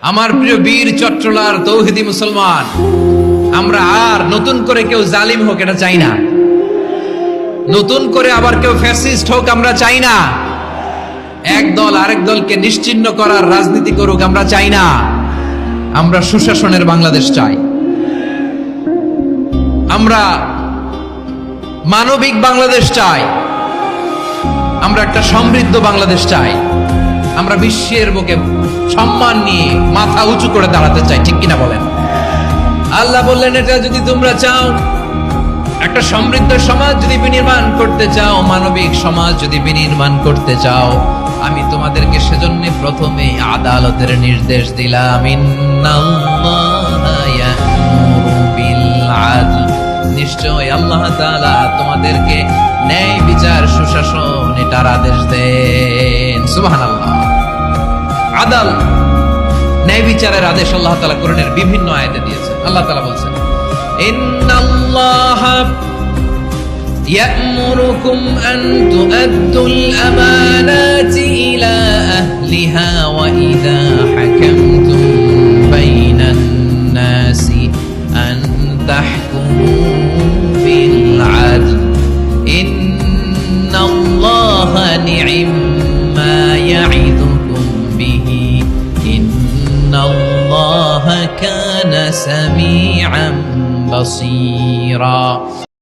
আমার প্রিয় বীর চট্টলার তৌহিদি মুসলমান, আমরা আর নতুন করে কেউ জালিম হোক এটা চাই না। নতুন করে আবার কেউ ফ্যাসিস্ট হোক আমরা চাই না। এক দল আরেক দলকে নিশ্চিহ্ন করার রাজনীতি করুক আমরা চাই না। আমরা সুশাসনের বাংলাদেশ চাই। আমরা মানবিক বাংলাদেশ চাই। আমরা একটা সমৃদ্ধ বাংলাদেশ চাই। আমরা বিশ্বের বুকে সম্মান নিয়ে মাথা উঁচু করে দাঁড়াতে চাই, ঠিক কিনা বলেন? আল্লাহ বললেন, এটা যদি তোমরা চাও, একটা সমৃদ্ধ সমাজ যদি বিনির্মাণ করতে চাও, মানবিক সমাজ যদি বিনির্মাণ করতে চাও, আমি তোমাদেরকে সেজন্য প্রথমে আদালতের নির্দেশ দিলাম। ইন্নাল্লাহা ইয়া'মুরু বিল আদল, নিশ্চয় আল্লাহ তাআলা তোমাদেরকে ন্যায় বিচার সুশাসন এটার আদেশ দেন। সুবহানাল্লাহ। আদাল, ন্যায় বিচারের আদেশ আল্লাহ তাআলা কোরআনের বিভিন্ন আয়াতে দিয়েছেন। আল্লাহ তাআলা বলছেন, ইন্নাল্লাহা يأمركم أن تؤدوا الأمانات إلى أهلها وإذا حكمتم بين الناس أن تحكموا بالعدل إن الله نعم ما يعظكم به إن الله كان سميعا بصيرا।